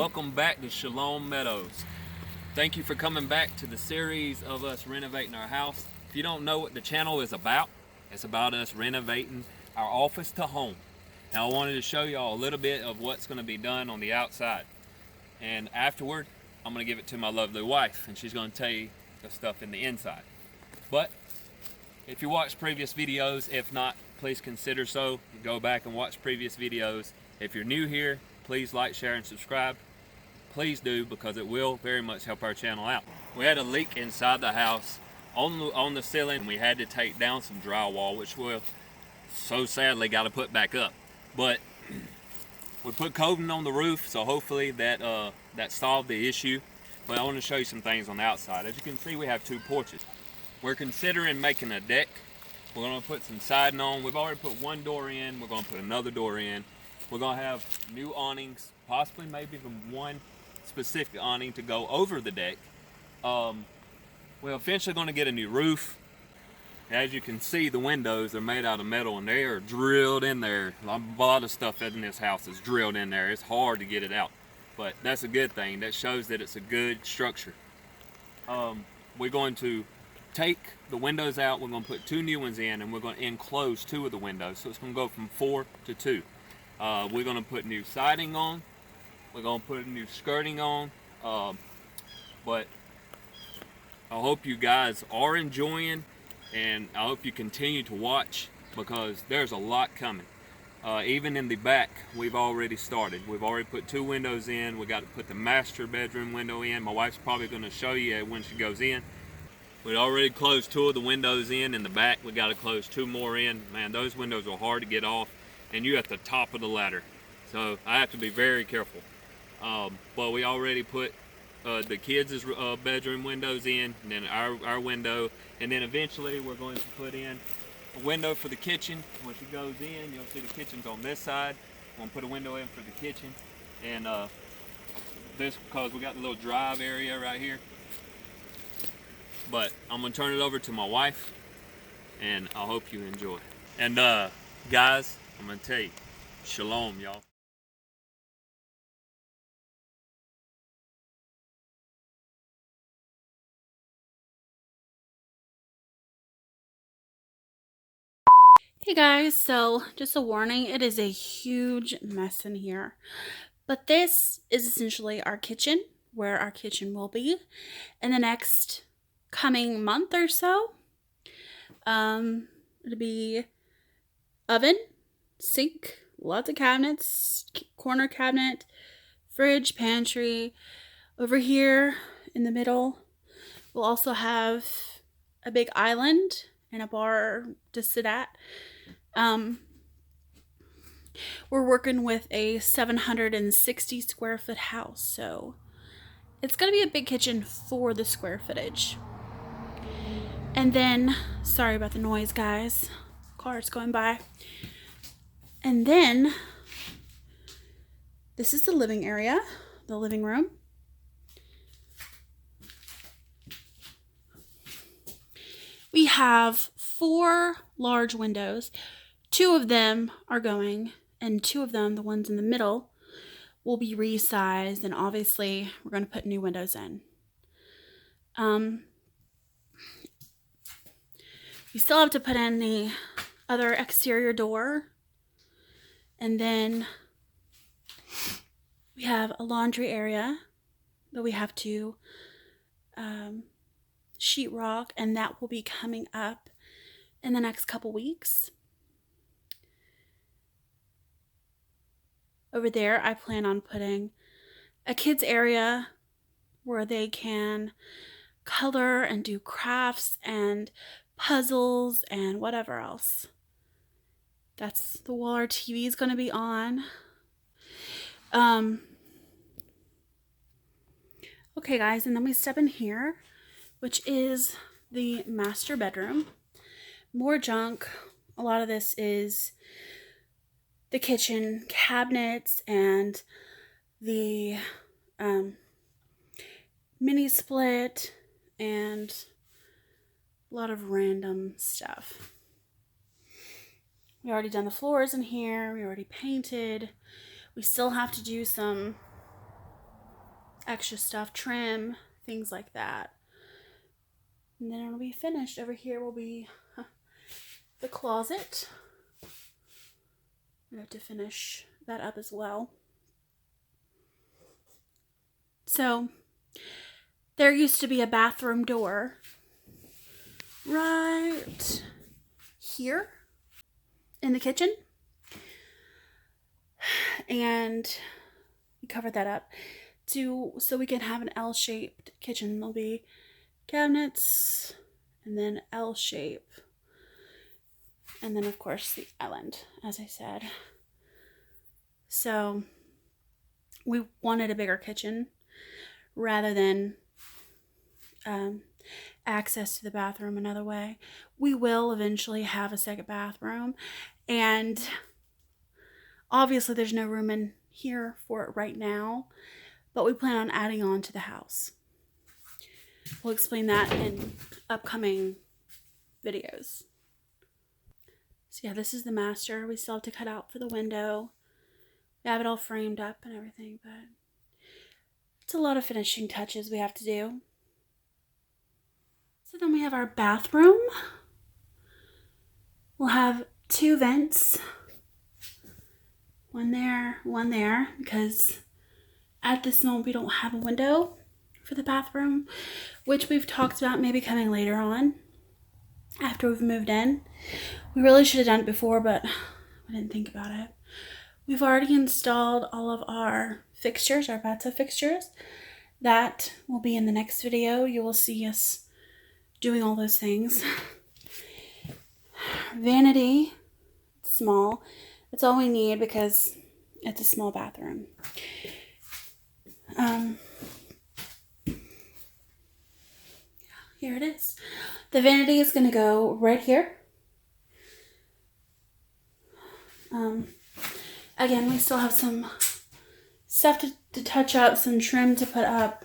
Welcome back to Shalom Meadows. Thank you for coming back to the series of us renovating our house. If you don't know what the channel is about, it's about us renovating our office to home. Now I wanted to show y'all a little bit of what's going to be done on the outside. And afterward, I'm going to give it to my lovely wife, and she's going to tell you the stuff in the inside. But if you watched previous videos, if not, please consider so. Go back and watch previous videos. If you're new here, please like, share, and subscribe. Please do, because it will very much help our channel out. We had a leak inside the house on the ceiling, and we had to take down some drywall, which we so sadly got to put back up. But we put coating on the roof, so hopefully that solved the issue. But I want to show you some things on the outside. As you can see, we have two porches. We're considering making a deck. We're going to put some siding on. We've already put one door in. We're going to put another door in. We're going to have new awnings, possibly maybe even one specific awning to go over the deck. We're eventually going to get a new roof. As you can see, the windows are made out of metal, and they are drilled in there. A lot of stuff in this house is drilled in there. It's hard to get it out, but that's a good thing. That shows that it's a good structure. We're going to take the windows out. We're going to put two new ones in, and we're going to enclose two of the windows, so it's going to go from 4 to 2. We're going to put new siding on. We're going to put a new skirting on. But I hope you guys are enjoying, and I hope you continue to watch, because there's a lot coming. Even in the back, we've already started. We've already put 2 windows in. We got to put the master bedroom window in. My wife's probably going to show you when she goes in. We already closed 2 of the windows in the back. We got to close 2 more in. Man, those windows are hard to get off, and you're at the top of the ladder, so I have to be very careful. But we already put the kids' bedroom windows in, and then our window, and then eventually we're going to put in a window for the kitchen. When she goes in, you'll see the kitchen's on this side. We're going to put a window in for the kitchen, and this, because we got the little drive area right here. But I'm going to turn it over to my wife, and I hope you enjoy. And guys, I'm going to tell you, shalom, y'all. Hey guys, so just a warning, it is a huge mess in here. But this is essentially our kitchen, where our kitchen will be in the next coming month or so. It'll be oven, sink, lots of cabinets, corner cabinet, fridge, pantry. Over here in the middle, we'll also have a big island and a bar to sit at. We're working with a 760 square foot house, so it's going to be a big kitchen for the square footage. And then, sorry about the noise, guys. Cars going by. And then, this is the living area, the living room. We have 4 large windows. 2 of them are going, and 2 of them, the ones in the middle, will be resized, and obviously we're going to put new windows in. We still have to put in the other exterior door, and then we have a laundry area that we have to sheetrock, and that will be coming up in the next couple weeks. Over there, I plan on putting a kids area where they can color and do crafts and puzzles and whatever else. That's the wall our TV is going to be on. Okay, guys, and then we step in here, which is the master bedroom. More junk. A lot of this is the kitchen cabinets and the mini split and a lot of random stuff. We already done the floors in here. We already painted. We still have to do some extra stuff, trim, things like that. And then it'll be finished. Over here will be the closet. We have to finish that up as well. So there used to be a bathroom door right here in the kitchen, and we covered that up so we can have an L-shaped kitchen. There'll be cabinets and then L shape, and then of course the island, as I said. So we wanted a bigger kitchen rather than access to the bathroom another way. We will eventually have a second bathroom, and obviously there's no room in here for it right now, but we plan on adding on to the house. We'll explain that in upcoming videos. So yeah, this is the master. We still have to cut out for the window. We have it all framed up and everything, but it's a lot of finishing touches we have to do. So then we have our bathroom. We'll have 2 vents. One there, because at this moment we don't have a window for the bathroom, which we've talked about maybe coming later on after we've moved in. We really should have done it before, but we didn't think about it. We've already installed all of our fixtures, our bathtub fixtures. That will be in the next video. You will see us doing all those things. Vanity, small. That's all we need because it's a small bathroom. Here it is. The vanity is going to go right here. Again, we still have some stuff to touch up, some trim to put up.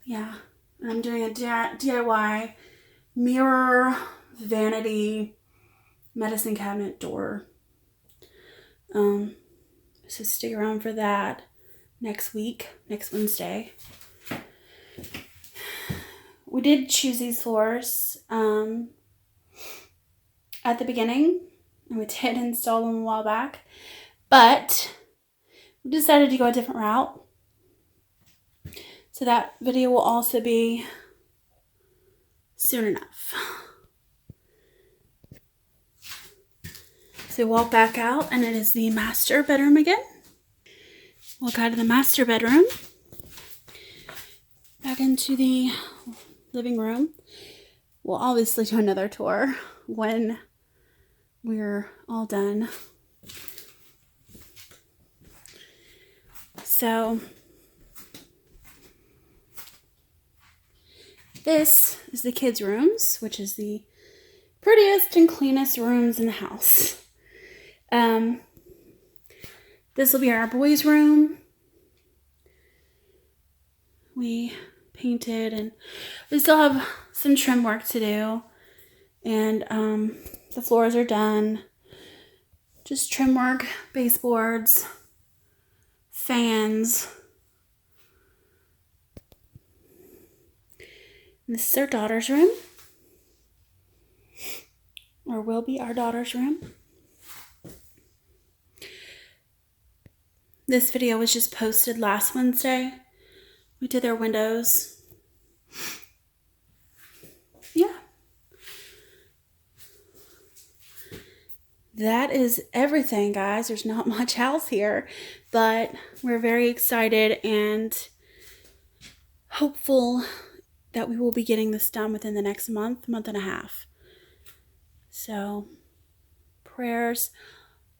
Yeah, and I'm doing a DIY mirror, vanity, medicine cabinet door. So stick around for that next Wednesday. We did choose these floors at the beginning, and we did install them a while back, but we decided to go a different route. So that video will also be soon enough. So walk back out, and it is the master bedroom again. Walk out of the master bedroom, back into the living room. We'll obviously do another tour when we're all done. So this is the kids' rooms, which is the prettiest and cleanest rooms in the house. This will be our boys' room. We painted, and we still have some trim work to do, and the floors are done. Just trim work, baseboards, fans. And this is our daughter's room, or will be our daughter's room. This video was just posted last Wednesday. We did their windows. Yeah. That is everything, guys. There's not much else here, but we're very excited and hopeful that we will be getting this done within the next month and a half. So prayers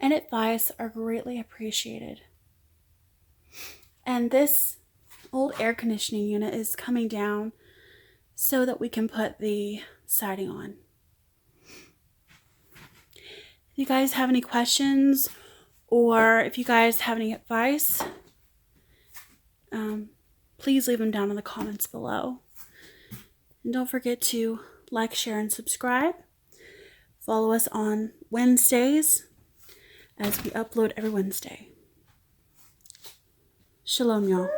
and advice are greatly appreciated. And this old air conditioning unit is coming down so that we can put the siding on. If you guys have any questions, or if you guys have any advice, please leave them down in the comments below. And don't forget to like, share, and subscribe. Follow us on Wednesdays as we upload every Wednesday. Shalom, y'all.